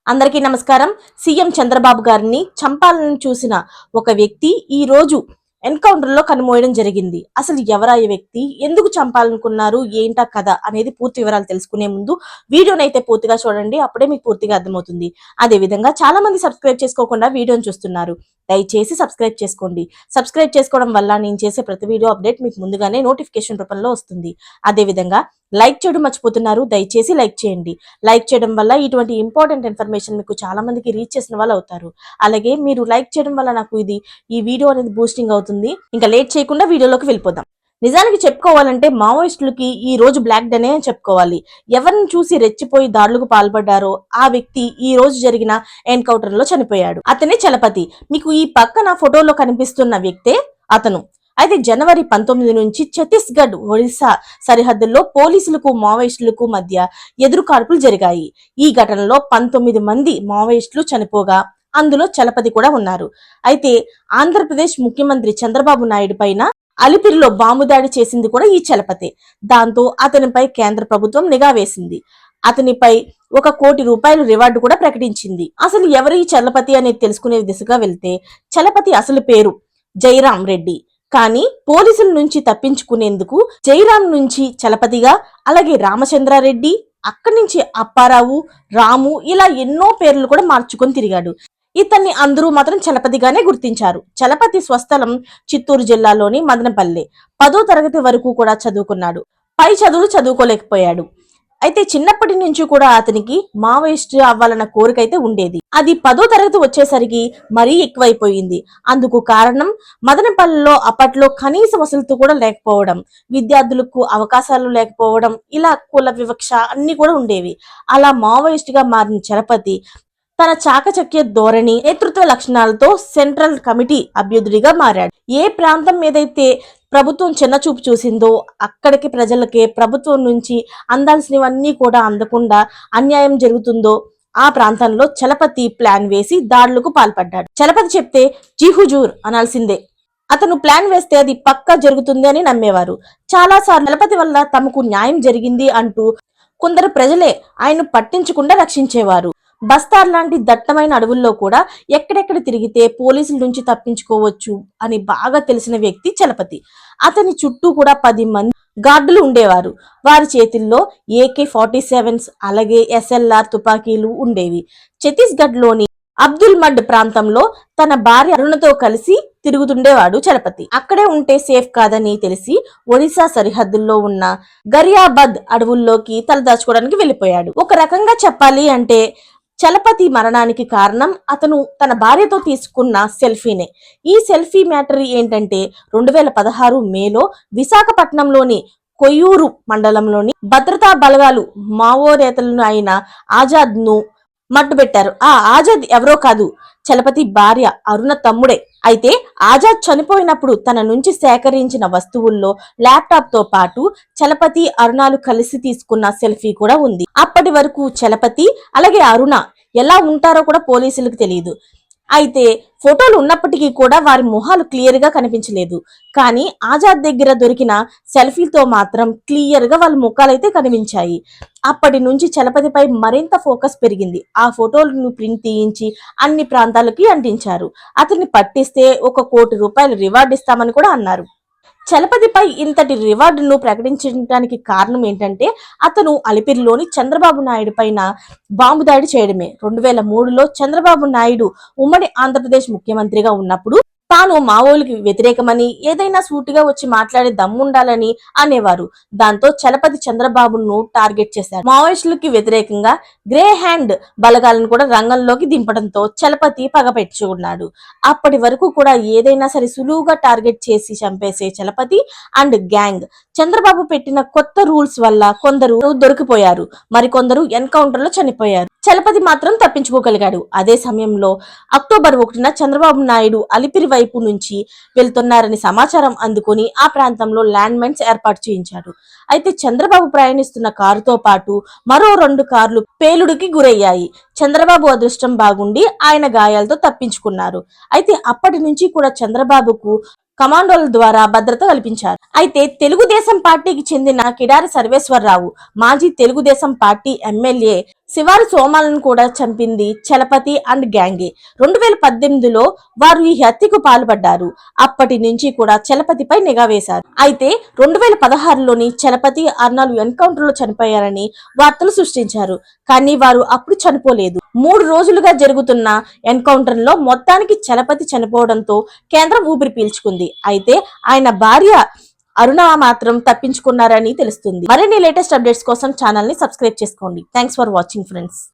అందరికీ నమస్కారం. సీఎం చంద్రబాబు గారిని చంపాలని చూసిన ఒక వ్యక్తి ఈ రోజు ఎన్కౌంటర్ లో కనుమోయడం జరిగింది. అసలు ఎవరా ఈ వ్యక్తి, ఎందుకు చంపాలనుకున్నారు, ఏంటా కథ అనేది పూర్తి వివరాలు తెలుసుకునే ముందు వీడియోనైతే పూర్తిగా చూడండి. అప్పుడే మీకు పూర్తిగా అర్థమవుతుంది. అదే విధంగా చాలా మంది సబ్స్క్రైబ్ చేసుకోకుండా వీడియోని చూస్తున్నారు. దయచేసి సబ్స్క్రైబ్ చేసుకోండి. సబ్స్క్రైబ్ చేసుకోవడం వల్ల నేను చేసే ప్రతి వీడియో అప్డేట్ మీకు ముందుగానే నోటిఫికేషన్ రూపంలో వస్తుంది. అదే విధంగా లైక్ చేయడం మర్చిపోతున్నారు, దయచేసి లైక్ చేయండి. లైక్ చేయడం వల్ల ఇటువంటి ఇంపార్టెంట్ ఇన్ఫర్మేషన్ మీకు చాలా మందికి రీచ్ చేసిన వాళ్ళు అవుతారు. అలాగే మీరు లైక్ చేయడం వల్ల నాకు ఈ వీడియో అనేది బూస్టింగ్ అవుతుంది. ఇంకా లేట్ చేయకుండా వీడియోలోకి వెళ్ళిపోదాం. నిజానికి చెప్పుకోవాలంటే మావోయిస్టులకి ఈ రోజు బ్లాక్ డేనే అని చెప్పుకోవాలి. ఎవరిని చూసి రెచ్చిపోయి దాడులకు పాల్పడ్డారో ఆ వ్యక్తి ఈ రోజు జరిగిన ఎన్కౌంటర్ లో చనిపోయాడు. అతనే చలపతి. మీకు ఈ పక్కన ఫోటోలో కనిపిస్తున్న వ్యక్తే అతను. అయితే జనవరి 19 నుంచి ఛత్తీస్గఢ్ ఒడిశా సరిహద్దుల్లో పోలీసులకు మావోయిస్టులకు మధ్య ఎదురుకాల్పులు జరిగాయి. ఈ ఘటనలో 19 మంది మావోయిస్టులు చనిపోగా అందులో చలపతి కూడా ఉన్నారు. అయితే ఆంధ్రప్రదేశ్ ముఖ్యమంత్రి చంద్రబాబు నాయుడు పైన అలిపిరిలో బాంబు దాడి చేసింది కూడా ఈ చలపతి. దాంతో అతనిపై కేంద్ర ప్రభుత్వం నిఘా వేసింది. అతనిపై ₹1 కోటి రివార్డు కూడా ప్రకటించింది. అసలు ఎవరు ఈ చలపతి అనేది తెలుసుకునే దిశగా వెళ్తే, చలపతి అసలు పేరు జయరాం రెడ్డి. కానీ పోలీసుల నుంచి తప్పించుకునేందుకు జయరాం నుంచి చలపతిగా, అలాగే రామచంద్రారెడ్డి, అక్కడి నుంచి అప్పారావు, రాము, ఇలా ఎన్నో పేర్లు కూడా మార్చుకొని తిరిగాడు. ఇతన్ని అందరూ మాత్రం చలపతిగానే గుర్తించారు. చలపతి స్వస్థలం చిత్తూరు జిల్లాలోని మదనపల్లె. 10వ తరగతి వరకు కూడా చదువుకున్నాడు. పై చదువులు చదువుకోలేకపోయాడు. అయితే చిన్నప్పటి నుంచి కూడా అతనికి మావోయిస్ట్ అవ్వాలన్న కోరిక అయితే ఉండేది. అది 10వ తరగతి వచ్చేసరికి మరీ ఎక్కువైపోయింది. అందుకు కారణం మదనపల్లిలో అప్పట్లో కనీస వసతులు కూడా లేకపోవడం, విద్యార్థులకు అవకాశాలు లేకపోవడం, ఇలా కుల వివక్ష అన్ని కూడా ఉండేవి. అలా మావోయిస్ట్ గా మారిన చలపతి తన చాకచక్య ధోరణి, నేతృత్వ లక్షణాలతో సెంట్రల్ కమిటీ అభ్యర్థిగా మారాడు. ఏ ప్రాంతం మీదైతే ప్రభుత్వం చిన్నచూపు చూసిందో అక్కడికి ప్రజలకే ప్రభుత్వం నుంచి అందాల్సినవన్నీ కూడా అందకుండా అన్యాయం జరుగుతుందో ఆ ప్రాంతంలో చలపతి ప్లాన్ వేసి దాడులకు పాల్పడ్డాడు. చలపతి చెప్తే జీహుజూర్ అనాల్సిందే. అతను ప్లాన్ వేస్తే అది పక్కా జరుగుతుంది అని నమ్మేవారు. చాలా సార్లు చలపతి వల్ల తమకు న్యాయం జరిగింది అంటూ కొందరు ప్రజలే ఆయన పట్టించకుండా రక్షించేవారు. బస్తార్ లాంటి దట్టమైన అడవుల్లో కూడా ఎక్కడెక్కడ తిరిగితే పోలీసుల నుంచి తప్పించుకోవచ్చు అని బాగా తెలిసిన వ్యక్తి చలపతి. అతని చుట్టూ కూడా 10 మంది గార్డులు ఉండేవారు. వారి చేతుల్లో AK-47 అలాగే SLR తుపాకీలు ఉండేవి. ఛత్తీస్గఢ్ లోని అబ్దుల్ మడ్ ప్రాంతంలో తన భార్య అరుణతో కలిసి తిరుగుతుండేవాడు చలపతి. అక్కడే ఉంటే సేఫ్ కాదని తెలిసి ఒడిశా సరిహద్దుల్లో ఉన్న గరియాబాద్ అడవుల్లోకి తలదాచుకోవడానికి వెళ్ళిపోయాడు. ఒక రకంగా చెప్పాలి అంటే చలపతి మరణానికి కారణం అతను తన భార్యతో తీసుకున్న సెల్ఫీనే. ఈ సెల్ఫీ మ్యాటర్ ఏంటంటే 2016 మేలో విశాఖపట్నంలోని కొయ్యూరు మండలంలోని భద్రతా బలగాలు మావో నేతలను అయిన ఆజాద్ ను మట్టుబెట్టారు. ఆ ఆజాద్ ఎవరో కాదు, చలపతి భార్య అరుణ తమ్ముడే. అయితే ఆజాద్ చనిపోయినప్పుడు తన నుంచి సేకరించిన వస్తువుల్లో ల్యాప్టాప్ తో పాటు చలపతి అరుణాలు కలిసి తీసుకున్న సెల్ఫీ కూడా ఉంది. అప్పటి వరకు చలపతి అలాగే అరుణ ఎలా ఉంటారో కూడా పోలీసులకు తెలియదు. అయితే ఫోటోలు ఉన్నప్పటికీ కూడా వారి మొహాలు క్లియర్ గా కనిపించలేదు. కానీ ఆజాద్ దగ్గర దొరికిన సెల్ఫీతో మాత్రం క్లియర్ గా వాళ్ళ ముఖాలైతే కనిపించాయి. అప్పటి నుంచి చలపతిపై మరింత ఫోకస్ పెరిగింది. ఆ ఫోటోలను ప్రింట్ తీయించి అన్ని ప్రాంతాలకి అంటించారు. అతన్ని పట్టిస్తే ₹1 కోటి రివార్డు ఇస్తామని కూడా అన్నారు. చలపతిపై ఇంతటి రివార్డును ప్రకటించడానికి కారణం ఏంటంటే అతను అలిపిరిలోని చంద్రబాబు నాయుడు పైన బాంబు దాడి చేయడమే. 2003లో చంద్రబాబు నాయుడు ఉమ్మడి ఆంధ్రప్రదేశ్ ముఖ్యమంత్రిగా ఉన్నప్పుడు తాను మావోలకు వ్యతిరేకమని, ఏదైనా సూటిగా వచ్చి మాట్లాడే దమ్ముండాలని అనేవారు. దాంతో చలపతి చంద్రబాబును టార్గెట్ చేశారు. మావోయిస్టులకి వ్యతిరేకంగా గ్రే హ్యాండ్ బలగాలను కూడా రంగంలోకి దింపడంతో చలపతి పగపెట్టుకున్నాడు. అప్పటి వరకు కూడా ఏదైనా సరే సులువుగా టార్గెట్ చేసి చంపేసే చలపతి అండ్ గ్యాంగ్ చంద్రబాబు పెట్టిన కొత్త రూల్స్ వల్ల కొందరు దొరికిపోయారు, మరికొందరు ఎన్కౌంటర్ లో చనిపోయారు. చలపతి మాత్రం తప్పించుకోగలిగాడు. అదే సమయంలో అక్టోబర్ 1న చంద్రబాబు నాయుడు అలిపిరి వైపు నుంచి వెళ్తున్నారని సమాచారం అందుకుని ఆ ప్రాంతంలో ల్యాండ్ మైన్స్ ఏర్పాటు చేయించాడు. అయితే చంద్రబాబు ప్రయాణిస్తున్న కారుతో పాటు మరో 2 కార్లు పేలుడికి గురయ్యాయి. చంద్రబాబు అదృష్టం బాగుండి ఆయన గాయాలతో తప్పించుకున్నారు. అయితే అప్పటి నుంచి కూడా చంద్రబాబుకు కమాండోల ద్వారా భద్రత కల్పించారు. అయితే తెలుగుదేశం పార్టీకి చెందిన కిడారి సర్వేశ్వరరావు మాజీ తెలుగుదేశం పార్టీ ఎమ్మెల్యే శివారు సోమాలను కూడా చంపింది చలపతి అండ్ గ్యాంగే. 2018లో వారు ఈ హత్యకు పాల్పడ్డారు. అప్పటి నుంచి కూడా చలపతిపై నిఘా వేశారు. అయితే 2016లోని చలపతి అర్నాలు ఎన్కౌంటర్ లో చనిపోయారని వార్తలు సృష్టించారు. కానీ వారు అప్పుడు చనిపోలేదు. 3 రోజులుగా జరుగుతున్న ఎన్కౌంటర్ లో మొత్తానికి చలపతి చనిపోవడంతో కేంద్రం ఊపిరి పీల్చుకుంది. అయితే ఆయన భార్య అరుణ మాత్రం తప్పించుకున్నారని తెలుస్తుంది. మరిన్ని లేటెస్ట్ అప్డేట్స్ కోసం ఛానల్ ని సబ్స్క్రైబ్ చేసుకోండి. Thanks for watching friends.